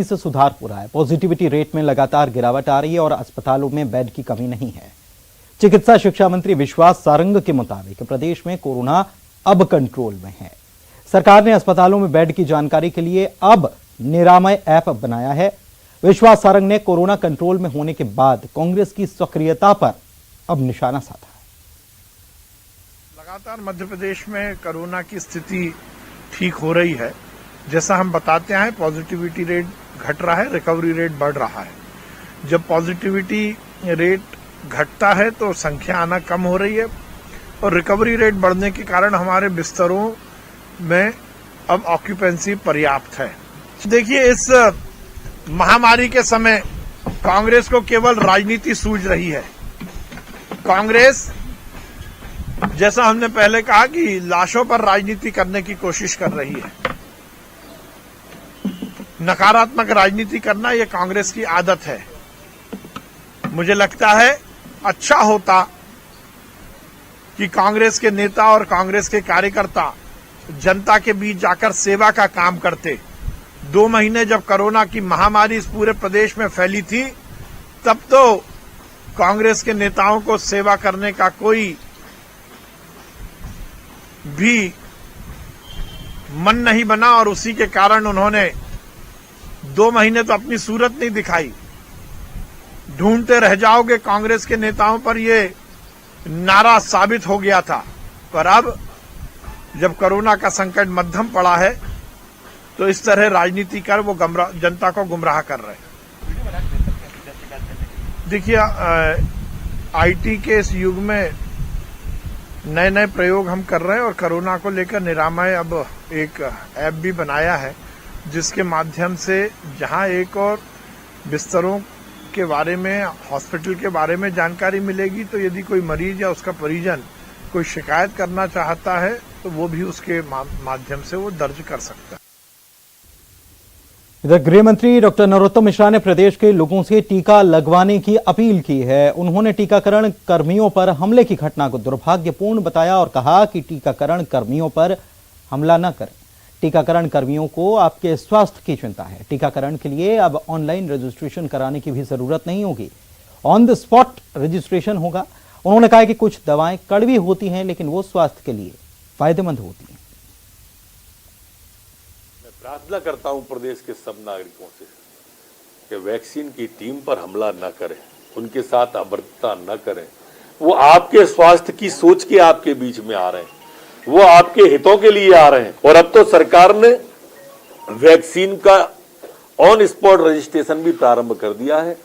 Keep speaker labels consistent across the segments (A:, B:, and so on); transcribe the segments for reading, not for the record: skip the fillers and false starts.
A: से सुधार हो रहा है। पॉजिटिविटी रेट में लगातार गिरावट आ रही है और अस्पतालों में बेड की कमी नहीं है। चिकित्सा शिक्षा मंत्री विश्वास सारंग के मुताबिक प्रदेश में कोरोना अब कंट्रोल में है। सरकार ने अस्पतालों में बेड की जानकारी के लिए अब निरामय ऐप बनाया है। विश्वास सारंग ने कोरोना कंट्रोल में होने के बाद कांग्रेस की सक्रियता पर अब निशाना साधा है।
B: लगातार मध्य प्रदेश में कोरोना की स्थिति ठीक हो रही है। जैसा हम बताते हैं, पॉजिटिविटी रेट घट रहा है, रिकवरी रेट बढ़ रहा है। जब पॉजिटिविटी रेट घटता है तो संख्या आना कम हो रही है और रिकवरी रेट बढ़ने के कारण हमारे बिस्तरों में अब ऑक्यूपेंसी पर्याप्त है। देखिए, इस महामारी के समय कांग्रेस को केवल राजनीति सूझ रही है। कांग्रेस, जैसा हमने पहले कहा, कि लाशों पर राजनीति करने की कोशिश कर रही है। नकारात्मक राजनीति करना यह कांग्रेस की आदत है। मुझे लगता है अच्छा होता कि कांग्रेस के नेता और कांग्रेस के कार्यकर्ता जनता के बीच जाकर सेवा का काम करते। 2 महीने जब कोरोना की महामारी इस पूरे प्रदेश में फैली थी, तब तो कांग्रेस के नेताओं को सेवा करने का कोई भी मन नहीं बना और उसी के कारण उन्होंने 2 महीने तो अपनी सूरत नहीं दिखाई। ढूंढते रह जाओगे कांग्रेस के नेताओं पर ये नारा साबित हो गया था। पर अब जब कोरोना का संकट मध्यम पड़ा है तो इस तरह राजनीति कर वो जनता को गुमराह कर रहे हैं। देखिए, आईटी के इस युग में नए नए प्रयोग हम कर रहे हैं और कोरोना को लेकर निरामय अब एक ऐप भी बनाया है, जिसके माध्यम से जहां एक और बिस्तरों के बारे में, हॉस्पिटल के बारे में जानकारी मिलेगी, तो यदि कोई मरीज या उसका परिजन कोई शिकायत करना चाहता है तो वो भी उसके माध्यम से वो दर्ज कर सकता है।
A: इधर गृह मंत्री डॉक्टर नरोत्तम मिश्रा ने प्रदेश के लोगों से टीका लगवाने की अपील की है। उन्होंने टीकाकरण कर्मियों पर हमले की घटना को दुर्भाग्यपूर्ण बताया और कहा कि टीकाकरण कर्मियों पर हमला न करें। टीकाकरण कर्मियों को आपके स्वास्थ्य की चिंता है। टीकाकरण के लिए अब ऑनलाइन रजिस्ट्रेशन कराने की भी जरूरत नहीं होगी, ऑन द स्पॉट रजिस्ट्रेशन होगा। उन्होंने कहा कि कुछ दवाएं कड़वी होती हैं, लेकिन वो स्वास्थ्य के लिए फायदेमंद होती हैं।
C: मैं प्रार्थना करता हूं प्रदेश के सब नागरिकों से कि वैक्सीन की टीम पर हमला न करें, उनके साथ अभद्रता न करें। वो आपके स्वास्थ्य की सोच के आपके बीच में आ रहे हैं, वो आपके हितों के लिए आ रहे हैं। और अब तो सरकार ने वैक्सीन का ऑन स्पॉट रजिस्ट्रेशन भी प्रारंभ कर दिया है।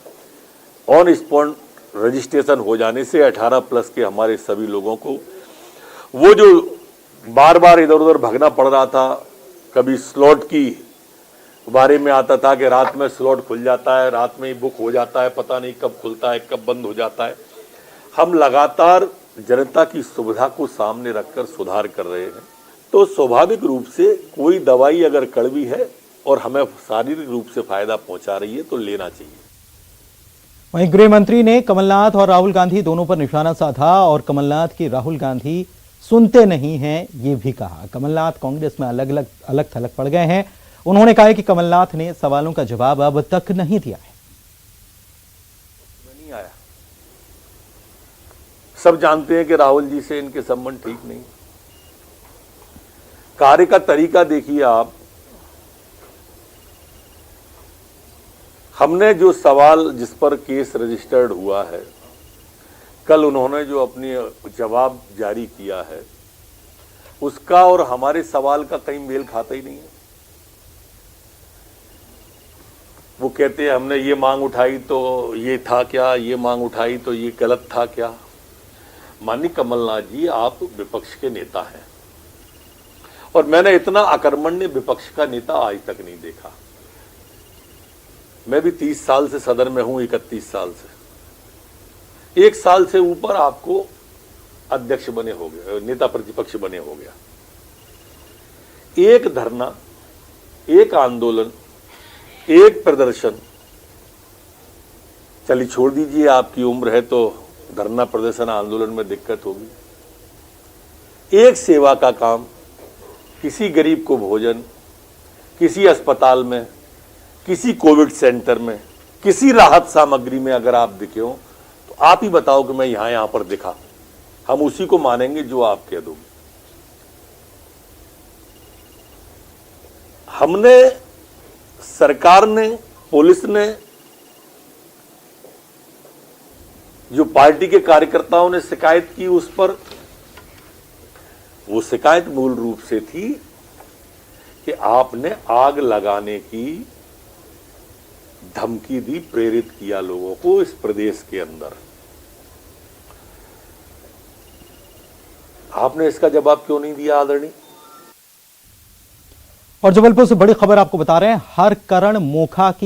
C: ऑन स्पॉट रजिस्ट्रेशन हो जाने से 18 प्लस के हमारे सभी लोगों को, वो जो बार बार इधर उधर भागना पड़ रहा था, कभी स्लॉट की बारे में आता था कि रात में स्लॉट खुल जाता है, रात में ही बुक हो जाता है, पता नहीं कब खुलता है कब बंद हो जाता है। हम लगातार जनता की सुविधा को सामने रखकर सुधार कर रहे हैं। तो स्वाभाविक रूप से कोई दवाई अगर कड़वी है और हमें शारीरिक रूप से फायदा पहुंचा रही है तो लेना चाहिए।
A: वहीं गृह मंत्री ने कमलनाथ और राहुल गांधी दोनों पर निशाना साधा और कमलनाथ की राहुल गांधी सुनते नहीं हैं, ये भी कहा। कमलनाथ कांग्रेस में अलग थलग पड़ गए हैं। उन्होंने कहा कि कमलनाथ ने सवालों का जवाब अब तक नहीं दिया है।
C: नहीं आया। सब जानते हैं कि राहुल जी से इनके संबंध ठीक नहीं। कार्य का तरीका देखिए आप। हमने जो सवाल, जिस पर केस रजिस्टर्ड हुआ है, कल उन्होंने जो अपनी जवाब जारी किया है, उसका और हमारे सवाल का कहीं मेल खाता ही नहीं है। वो कहते हैं हमने ये मांग उठाई तो ये था क्या, ये मांग उठाई तो ये गलत था क्या। माननीय कमलनाथ जी, आप विपक्ष के नेता हैं और मैंने इतना अकर्मण्य विपक्ष का नेता आज तक नहीं देखा। मैं भी 30 साल से सदन में हूं, 31 साल से। 1 साल से ऊपर आपको अध्यक्ष बने हो गया, नेता प्रतिपक्ष बने हो गया। एक धरना, एक आंदोलन, एक प्रदर्शन, चलिए छोड़ दीजिए, आपकी उम्र है तो धरना प्रदर्शन आंदोलन में दिक्कत होगी। एक सेवा का काम, किसी गरीब को भोजन, किसी अस्पताल में किसी कोविड सेंटर में, किसी राहत सामग्री में अगर आप दिखे हो तो आप ही बताओ कि मैं यहां पर दिखा, हम उसी को मानेंगे जो आप कह दोगे। हमने, सरकार ने, पुलिस ने, जो पार्टी के कार्यकर्ताओं ने शिकायत की उस पर, वो शिकायत मूल रूप से थी कि आपने आग लगाने की धमकी दी, प्रेरित किया लोगों को इस प्रदेश के अंदर। आपने इसका जवाब क्यों नहीं दिया आदरणीय?
A: और जबलपुर से बड़ी खबर आपको बता रहे हैं, हरकरण मोखा की